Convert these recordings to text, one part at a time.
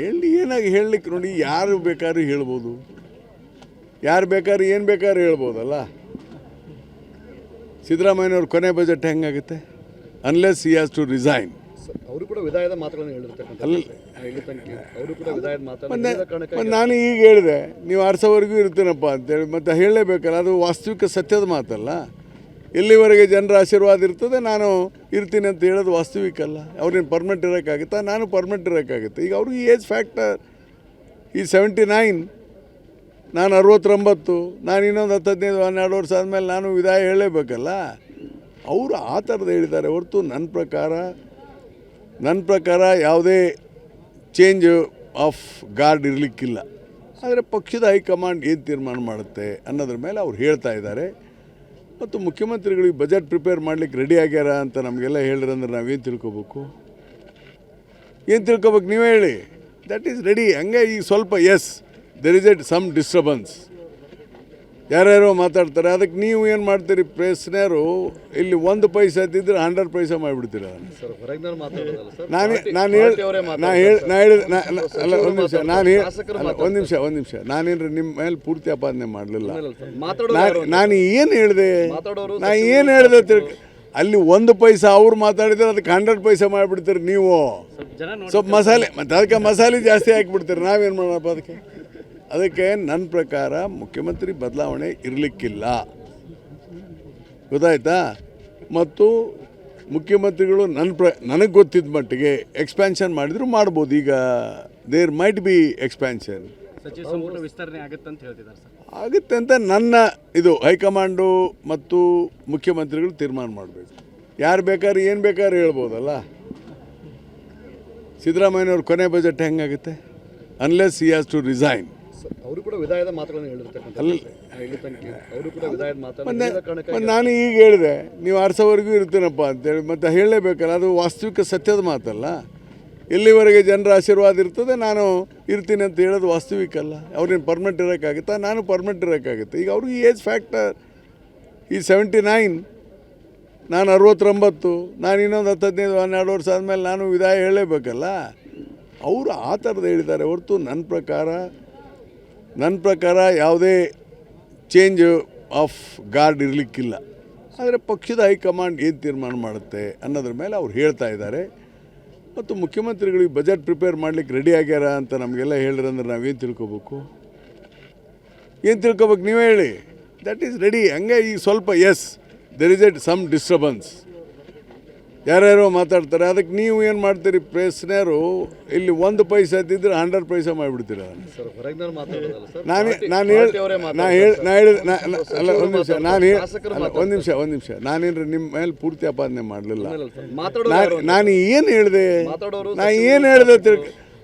ಏನಾಗಿ ಹೇಳಲಿಕ್ಕೆ ನೋಡಿ, ಯಾರು ಬೇಕಾದ್ರೂ ಹೇಳ್ಬೋದು, ಯಾರು ಬೇಕಾದ್ರೂ ಏನು ಬೇಕಾದ್ರೂ ಹೇಳ್ಬೋದಲ್ಲ. ಸಿದ್ದರಾಮಯ್ಯನವ್ರ ಕೊನೆ ಬಜೆಟ್ ಹೆಂಗಾಗುತ್ತೆ? Unless he has to resign. ಅವರು ಕೂಡ ವಿದಾಯದ ಮಾತುಗಳನ್ನು ಹೇಳಿರ್ತಕ್ಕಂಥ ಅವರು ಕೂಡ ವಿದಾಯದ ಮಾತನ್ನು ನಾನು ಈಗ ಹೇಳಿದೆ, ನೀವು ಆರಿಸೋವರೆಗೂ ಇರ್ತೀನಪ್ಪ ಅಂತೇಳಿ, ಮತ್ತು ಹೇಳಲೇಬೇಕಲ್ಲ, ಅದು ವಾಸ್ತವಿಕ ಸತ್ಯದ ಮಾತಲ್ಲ. ಎಲ್ಲಿವರೆಗೆ ಜನರ ಆಶೀರ್ವಾದ ಇರ್ತದೆ ನಾನು ಇರ್ತೀನಿ ಅಂತ ಹೇಳೋದು ವಾಸ್ತವಿಕ ಅಲ್ಲ. ಅವ್ರೇನು ಪರ್ಮನೆಂಟ್ ಇರೋಕ್ಕಾಗುತ್ತಾ? ನಾನು ಪರ್ಮನೆಂಟ್ ಇರೋಕ್ಕಾಗುತ್ತೆ. ಈಗ ಅವ್ರಿಗೆ ಏಜ್ ಫ್ಯಾಕ್ಟರ್ ಈ 79, ನಾನು 69, ನಾನು ಇನ್ನೊಂದು 10-15-12 ವರ್ಷ ಆದಮೇಲೆ ನಾನು ವಿದಾಯ ಹೇಳಲೇಬೇಕಲ್ಲ. ಅವರು ಆ ಥರದ್ದು ಹೇಳಿದ್ದಾರೆ ಹೊರತು ನನ್ನ ಪ್ರಕಾರ ಯಾವುದೇ ಚೇಂಜ್ ಆಫ್ ಗಾರ್ಡ್ ಇರಲಿಕ್ಕಿಲ್ಲ. ಆದರೆ ಪಕ್ಷದ ಹೈಕಮಾಂಡ್ ಏನು ತೀರ್ಮಾನ ಮಾಡುತ್ತೆ ಅನ್ನೋದ್ರ ಮೇಲೆ ಅವ್ರು ಹೇಳ್ತಾ ಇದ್ದಾರೆ. ಮತ್ತು ಮುಖ್ಯಮಂತ್ರಿಗಳಿಗೆ ಬಜೆಟ್ ಪ್ರಿಪೇರ್ ಮಾಡಲಿಕ್ಕೆ ರೆಡಿ ಆಗ್ಯಾರ ಅಂತ ನಮಗೆಲ್ಲ ಹೇಳಿರಂದ್ರೆ ನಾವೇನು ತಿಳ್ಕೊಬೇಕು? ನೀವೇ ಹೇಳಿ. That is ready. ಹಂಗೆ ಈಗ ಸ್ವಲ್ಪ ದೆರ್ ಇಸ್ ಸಮ್ ಡಿಸ್ಟರ್ಬೆನ್ಸ್, ಯಾರ್ಯಾರೋ ಮಾತಾಡ್ತಾರೆ. ಅದಕ್ಕೆ ನೀವು ಏನು ಮಾಡ್ತೀರಿ? ಪ್ರೆಸ್ನರು ಇಲ್ಲಿ 1 ಪೈಸೆ ಇದ್ದಿದ್ರೆ 100 ಪೈಸೆ ಮಾಡಿಬಿಡ್ತೀರ. ಒಂದು ನಿಮಿಷ ನಾನೇನ್ರಿ ನಿಮ್ಮ ಮೇಲೆ ಪೂರ್ತಿ ಅಪಾದನೆ ಮಾಡಲಿಲ್ಲ. ನಾನು ಏನು ಹೇಳಿದೆ ಅಲ್ಲಿ 1 ಪೈಸೆ ಅವ್ರು ಮಾತಾಡಿದ್ರೆ ಅದಕ್ಕೆ 100 ಪೈಸೆ ಮಾಡಿಬಿಡ್ತೀರಿ ನೀವು. ಸ್ವಲ್ಪ ಮಸಾಲೆ, ಮತ್ತು ಅದಕ್ಕೆ ಮಸಾಲೆ ಜಾಸ್ತಿ ಹಾಕಿಬಿಡ್ತೀರಿ. ನಾವೇನು ಮಾಡೋಣ ಅದಕ್ಕೆ ನನ್ನ ಪ್ರಕಾರ ಮುಖ್ಯಮಂತ್ರಿ ಬದಲಾವಣೆ ಇರಲಿಕ್ಕಿಲ್ಲ. ಗೊತ್ತಾಯ್ತಾ? ಮತ್ತು ಮುಖ್ಯಮಂತ್ರಿಗಳು ನನಗೆ ಗೊತ್ತಿದ್ದ ಮಟ್ಟಿಗೆ ಎಕ್ಸ್ಪ್ಯಾನ್ಷನ್ ಮಾಡಿದ್ರು ಮಾಡ್ಬೋದು. ಈಗ ದೇರ್ ಮೈಟ್ ಬಿ ಎಕ್ಸ್ಪ್ಯಾನ್ಷನ್. ಸಚಿವ ಸಂಪುಟ ವಿಸ್ತರಣೆ ಆಗುತ್ತೆ ಅಂತ ಹೇಳ್ತಿದ್ದಾರೆ ಸರ್. ಆಗುತ್ತೆ ಅಂತ ನನ್ನ ಇದು ಹೈಕಮಾಂಡು ಮತ್ತು ಮುಖ್ಯಮಂತ್ರಿಗಳು ತೀರ್ಮಾನ ಮಾಡಬೇಕು. ಯಾರು ಬೇಕಾದ್ರೂ ಏನು ಬೇಕಾದ್ರೂ ಹೇಳ್ಬೋದಲ್ಲ. ಸಿದ್ದರಾಮಯ್ಯನವ್ರ ಕೊನೆ ಬಜೆಟ್ ಹೆಂಗಾಗುತ್ತೆ? Unless he has to resign. ಅವರು ಕೂಡ ವಿದಾಯದ ಮಾತುಗಳನ್ನು ಹೇಳಿರ್ತಕ್ಕಂಥ ಅವರು ಕೂಡ ವಿದಾಯದ ಮಾತನ್ನು ನಾನು ಈಗ ಹೇಳಿದೆ, ನೀವು ಆರಿಸೋವರೆಗೂ ಇರ್ತೀನಪ್ಪ ಅಂತೇಳಿ, ಮತ್ತು ಹೇಳಲೇಬೇಕಲ್ಲ, ಅದು ವಾಸ್ತವಿಕ ಸತ್ಯದ ಮಾತಲ್ಲ. ಎಲ್ಲಿವರೆಗೆ ಜನರ ಆಶೀರ್ವಾದ ಇರ್ತದೆ ನಾನು ಇರ್ತೀನಿ ಅಂತ ಹೇಳೋದು ವಾಸ್ತವಿಕ ಅಲ್ಲ. ಅವ್ರೇನು ಪರ್ಮನೆಂಟ್ ಇರೋಕ್ಕಾಗುತ್ತಾ? ನಾನು ಪರ್ಮನೆಂಟ್ ಇರೋಕ್ಕಾಗುತ್ತೆ. ಈಗ ಅವ್ರಿಗೆ ಏಜ್ ಫ್ಯಾಕ್ಟರ್ ಈ 79, ನಾನು 69, ನಾನು ಇನ್ನೊಂದು 10-15-12 ವರ್ಷ ಆದಮೇಲೆ ನಾನು ವಿದಾಯ ಹೇಳಲೇಬೇಕಲ್ಲ. ಅವರು ಆ ಥರದ್ದು ಹೇಳಿದ್ದಾರೆ ಹೊರತು ನನ್ನ ಪ್ರಕಾರ ಯಾವುದೇ ಚೇಂಜ್ ಆಫ್ ಗಾರ್ಡ್ ಇರಲಿಕ್ಕಿಲ್ಲ. ಆದರೆ ಪಕ್ಷದ ಹೈಕಮಾಂಡ್ ಏನು ತೀರ್ಮಾನ ಮಾಡುತ್ತೆ ಅನ್ನೋದ್ರ ಮೇಲೆ ಅವ್ರು ಹೇಳ್ತಾ ಇದ್ದಾರೆ. ಮತ್ತು ಮುಖ್ಯಮಂತ್ರಿಗಳಿಗೆ ಬಜೆಟ್ ಪ್ರಿಪೇರ್ ಮಾಡಲಿಕ್ಕೆ ರೆಡಿ ಆಗ್ಯಾರ ಅಂತ ನಮಗೆಲ್ಲ ಹೇಳಿರಂದ್ರೆ ನಾವೇನು ತಿಳ್ಕೊಬೇಕು? ನೀವೇ ಹೇಳಿ. That is ready. ಹಂಗೆ ಈಗ ಸ್ವಲ್ಪ ದೆರ್ ಇಸ್ ಸಮ್ ಡಿಸ್ಟರ್ಬೆನ್ಸ್, ಯಾರ್ಯಾರೋ ಮಾತಾಡ್ತಾರೆ. ಅದಕ್ಕೆ ನೀವು ಏನು ಮಾಡ್ತೀರಿ? ಪ್ರೆಸ್ನರು ಇಲ್ಲಿ 1 ಪೈಸೆ ಇದ್ದಿದ್ರೆ 100 ಪೈಸೆ ಮಾಡಿಬಿಡ್ತೀರ. ಒಂದು ನಿಮಿಷ ನಾನೇನ್ರಿ ನಿಮ್ಮ ಮೇಲೆ ಪೂರ್ತಿ ಅಪಾದನೆ ಮಾಡಲಿಲ್ಲ. ನಾನು ಏನು ಹೇಳಿದೆ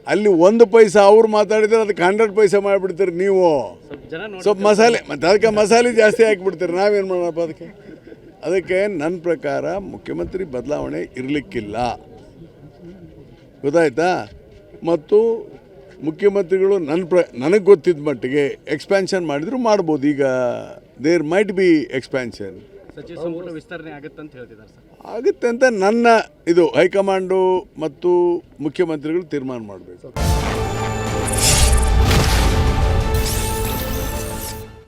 ಅಲ್ಲಿ 1 ಪೈಸೆ ಅವ್ರು ಮಾತಾಡಿದ್ರೆ ಅದಕ್ಕೆ 100 ಪೈಸೆ ಮಾಡಿಬಿಡ್ತೀರಿ ನೀವು. ಸ್ವಲ್ಪ ಮಸಾಲೆ, ಮತ್ತು ಅದಕ್ಕೆ ಮಸಾಲೆ ಜಾಸ್ತಿ ಹಾಕಿಬಿಡ್ತೀರಿ. ನಾವೇನು ಮಾಡೋಣ ಅದಕ್ಕೆ ನನ್ನ ಪ್ರಕಾರ ಮುಖ್ಯಮಂತ್ರಿ ಬದಲಾವಣೆ ಇರಲಿಕ್ಕಿಲ್ಲ. ಗೊತ್ತಾಯ್ತಾ? ಮತ್ತು ಮುಖ್ಯಮಂತ್ರಿಗಳು ನನಗೆ ಗೊತ್ತಿದ್ದ ಮಟ್ಟಿಗೆ ಎಕ್ಸ್ಪ್ಯಾನ್ಷನ್ ಮಾಡಿದ್ರು ಮಾಡ್ಬೋದು. ಈಗ ದೇರ್ ಮೈಟ್ ಬಿ ಎಕ್ಸ್ಪ್ಯಾನ್ಷನ್. ಸಚಿವ ಸಂಪುಟ ವಿಸ್ತರಣೆ ಆಗುತ್ತೆ ಅಂತ ಹೇಳ್ತಿದ್ದಾರೆ ಸರ್. ಆಗುತ್ತೆ ಅಂತ ನನ್ನ ಇದು ಹೈಕಮಾಂಡು ಮತ್ತು ಮುಖ್ಯಮಂತ್ರಿಗಳು ತೀರ್ಮಾನ ಮಾಡಬೇಕು.